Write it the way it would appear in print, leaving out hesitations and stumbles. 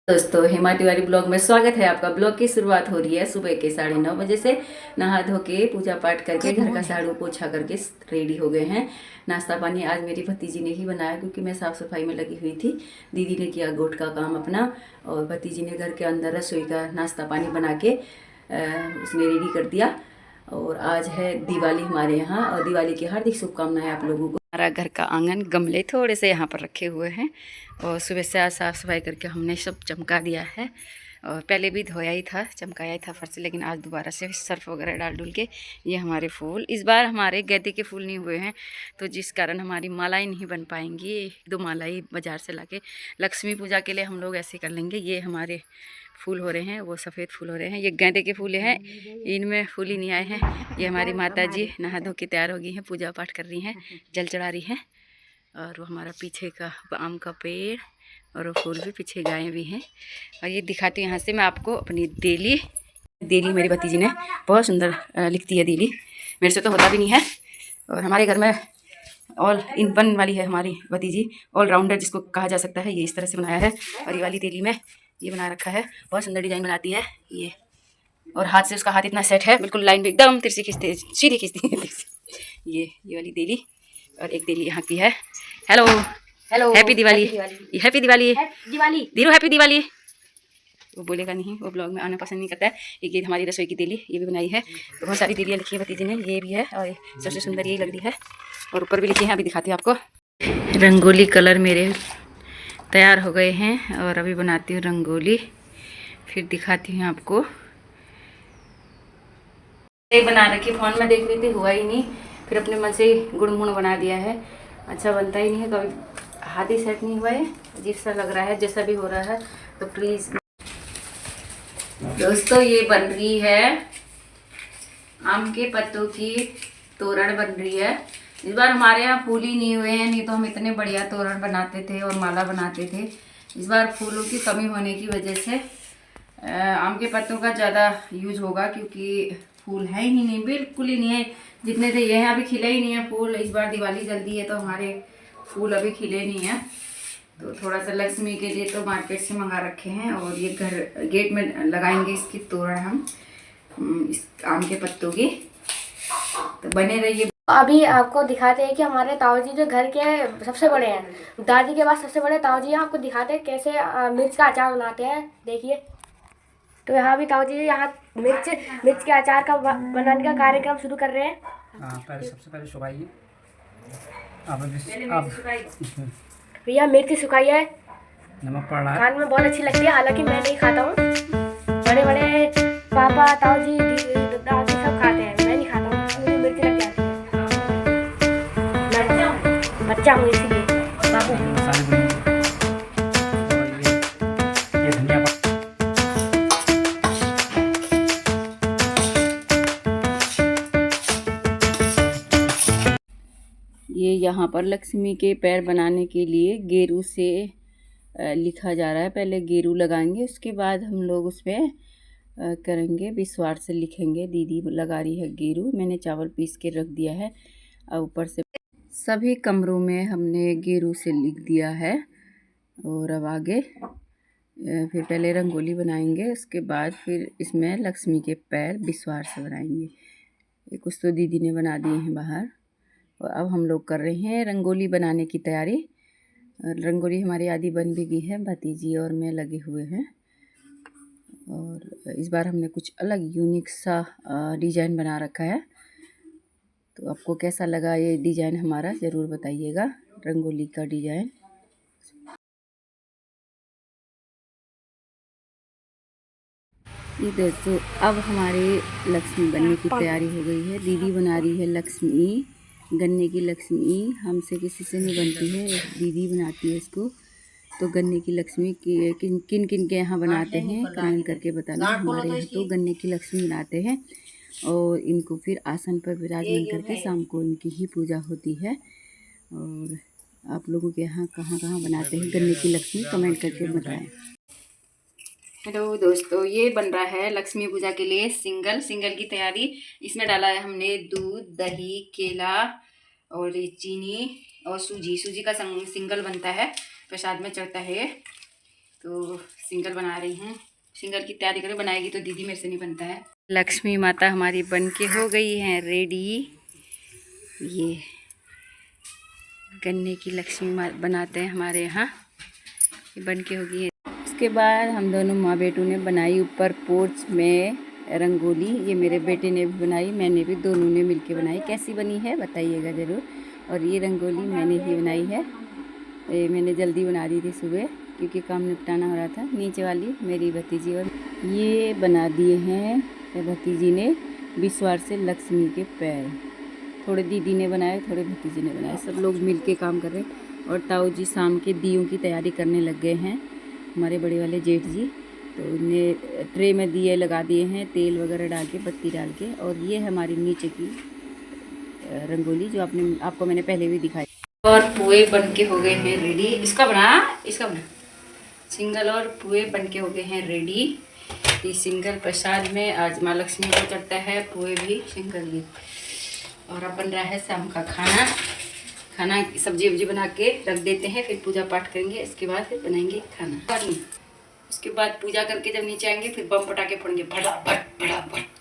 दोस्तों हेमा तिवारी ब्लॉग में स्वागत है आपका। ब्लॉग की शुरुआत हो रही है सुबह के 9:30 बजे से। नहा धो के पूजा पाठ करके घर का झाड़ू पोछा करके रेडी हो गए हैं। नाश्ता पानी आज मेरी भतीजी ने ही बनाया क्योंकि मैं साफ़ सफाई में लगी हुई थी। दीदी ने किया गोट का काम अपना और भतीजी ने घर के अंदर रसोई का नाश्ता पानी बना के उसने रेडी कर दिया। और आज है दिवाली हमारे यहाँ और दिवाली की हार्दिक शुभकामनाएं आप लोगों को। हमारा घर का आंगन गमले थोड़े से यहाँ पर रखे हुए हैं और सुबह से आज साफ़ सफाई करके हमने सब चमका दिया है। और पहले भी धोया ही था, चमकाया ही था फर्श, लेकिन आज दोबारा से सर्फ वगैरह डाल डुल के ये हमारे फूल इस बार हमारे गेंदे के फूल नहीं हुए हैं, तो जिस कारण हमारी मालाएं नहीं बन पाएंगी। 1-2 मालाएं बाज़ार से लाके लक्ष्मी पूजा के लिए हम लोग ऐसे कर लेंगे। ये हमारे फूल हो रहे हैं, वो सफ़ेद फूल हो रहे हैं। ये गेंदे के फूल हैं, इनमें फूल ही नहीं आए हैं। ये हमारी माता जी नहा धो के तैयार हो गई हैं, पूजा पाठ कर रही हैं, जल चढ़ा रही हैं। और वो हमारा पीछे का आम का पेड़ और वो फूल भी, पीछे गायें भी हैं। और ये दिखाती हूँ यहाँ से मैं आपको अपनी देली मेरी भतीजी ने बहुत सुंदर लिखती है देली, मेरे से तो होता भी नहीं है। और हमारे घर में ऑल इन वन वाली है हमारी भतीजी, ऑलराउंडर जिसको कहा जा सकता है। ये इस तरह से बनाया है और ये वाली देली में ये बना रखा है, बहुत सुंदर डिजाइन बनाती है ये। और हाथ से उसका हाथ इतना सेट है, बिल्कुल लाइन भी एकदम तिरछी खींचती, सीधी खींचती है ये वाली देली। और एक देली यहाँ की है। Hello hello, happy Diwali, happy Diwali Deeru, happy Diwali. वो बोलेगा नहीं, वो ब्लॉग में आना पसंद नहीं करता है। ये हमारी रसोई की देली, ये भी बनाई है। तो बहुत सारी देलियाँ लिखी है भतीजी ने, ये भी है और सबसे सुंदर यही लग रही है। और ऊपर भी लिखी है, अभी दिखाती हूँ आपको। रंगोली कलर मेरे तैयार हो गए हैं और अभी बनाती हूँ रंगोली, फिर दिखाती हूँ आपको। एक बना रखी, फोन में देख रही थी, हुआ ही नहीं, फिर अपने मन से ही गुड़मुड़ बना दिया है। अच्छा बनता ही नहीं है, कभी हाथ ही सेट नहीं हुआ है, अजीब सा लग रहा है। जैसा भी हो रहा है तो प्लीज़ दोस्तों, ये बन रही है आम के पत्तों की तोरण बन रही है। इस बार हमारे यहाँ फूल ही नहीं हुए हैं, नहीं तो हम इतने बढ़िया तोरण बनाते थे और माला बनाते थे। इस बार फूलों की कमी होने की वजह से आम के पत्तों का ज़्यादा यूज होगा, क्योंकि फूल है ही नहीं, बिल्कुल ही नहीं है। जितने थे ये हैं, अभी खिले ही नहीं है फूल। इस बार दिवाली जल्दी है तो हमारे फूल अभी खिले नहीं हैं। तो थोड़ा सा लक्ष्मी के लिए तो मार्केट से मंगा रखे हैं और ये घर गेट में लगाएंगे इसकी तोरण हम, इस आम के पत्तों की। तो बने रहिए। अभी आपको दिखाते हैं कि हमारे ताऊ जी जो घर के सबसे बड़े हैं, दादी के बाद सबसे बड़े ताऊ जी हैं। आपको दिखाते हैं कैसे मिर्च का अचार बनाते हैं, देखिए। तो यहाँ भी ताऊ जी यहाँ मिर्च के अचार का बनाने का कार्यक्रम शुरू कर रहे हैं। सबसे पहले सुखाइए। भैया मिर्च सुखाई है, नमक पड़ रहा है, खाने में बहुत अच्छी लगती है, हालांकि मैं नहीं खाता हूँ। बड़े बड़े पापा ताऊ जी दादी सब खाते हैं, मैं नहीं खाता हूँ, मुझे मिर्च लग जाती है, बच्चा हूँ इसीलिए। बाबू ये धनिया ये यहाँ पर लक्ष्मी के पैर बनाने के लिए गेरू से लिखा जा रहा है। पहले गेरू लगाएंगे, उसके बाद हम लोग उस पर करेंगे, विस्वार से लिखेंगे। दीदी लगा रही है गेरू, मैंने चावल पीस के रख दिया है। और ऊपर से सभी कमरों में हमने गेरू से लिख दिया है। और अब आगे फिर पहले रंगोली बनाएंगे, उसके बाद फिर इसमें लक्ष्मी के पैर विस्वार से बनाएंगे। ये कुछ तो दीदी ने बना दिए हैं बाहर। और अब हम लोग कर रहे हैं रंगोली बनाने की तैयारी। रंगोली हमारी आधी बन भी गई है, भतीजी और मैं लगे हुए हैं। और इस बार हमने कुछ अलग यूनिक सा डिज़ाइन बना रखा है। तो आपको कैसा लगा ये डिज़ाइन हमारा, ज़रूर बताइएगा, रंगोली का डिज़ाइन। ये दोस्तों अब हमारे लक्ष्मी बनने की तैयारी हो गई है। दीदी बना रही है लक्ष्मी, गन्ने की लक्ष्मी। हमसे किसी से नहीं बनती है, दीदी बनाती है इसको। तो गन्ने की लक्ष्मी की किन किन के यहाँ बनाते हैं कमेंट करके बताना। हमारे यहाँ तो गन्ने की लक्ष्मी बनाते हैं और इनको फिर आसन पर विराजमान करके शाम को इनकी ही पूजा होती है। और आप लोगों के यहाँ कहाँ कहाँ बनाते हैं गन्ने की लक्ष्मी, कमेंट करके बताएं। हेलो दोस्तों, ये बन रहा है लक्ष्मी पूजा के लिए सिंगल की तैयारी। इसमें डाला है हमने दूध, दही, केला और चीनी और सूजी का सिंगल बनता है, प्रसाद में चढ़ता है। तो सिंगल बना रही हैं, सिंगल की तैयारी करें, बनाएगी तो दीदी मेरे से नहीं बनता है। लक्ष्मी माता हमारी बन के हो गई हैं रेडी। ये गन्ने की लक्ष्मी बनाते हैं हमारे यहाँ, ये बन के हो गई है। उसके बाद हम दोनों माँ बेटों ने बनाई ऊपर पोर्च में रंगोली। ये मेरे बेटे ने भी बनाई, मैंने भी, दोनों ने मिलके बनाई। कैसी बनी है बताइएगा ज़रूर। और ये रंगोली मैंने ही बनाई है, ये मैंने जल्दी बना दी थी सुबह क्योंकि काम निपटाना हो रहा था। नीचे वाली मेरी भतीजी, और ये बना दिए हैं भतीजी ने विश्वार से लक्ष्मी के पैर। थोड़े दीदी ने बनाए, थोड़े भतीजी ने बनाए, सब लोग मिल के काम कर रहे हैं। और ताऊ जी शाम के दियों की तैयारी करने लग गए हैं, हमारे बड़े वाले जेठ जी। तो उन्हें ट्रे में दिए लगा दिए हैं, तेल वगैरह डाल के, बत्ती डाल के। और ये है हमारी नीचे की रंगोली जो आपको मैंने पहले भी दिखाई। और पुए बन के हो गए हैं रेडी। इसका बना सिंगल, और पुए बन के हो गए हैं रेडी। ये सिंगल प्रसाद में आज माँ लक्ष्मी को चढ़ता है, पुए भी सिंगल ही। और अब बन रहा है शाम का खाना सब्जी वब्जी बना के रख देते हैं, फिर पूजा पाठ करेंगे, इसके बाद फिर बनाएंगे खाना। उसके बाद पूजा करके जब नीचे आएंगे फिर बम पटाखे फोड़ेंगे, फटाफट फटाफट।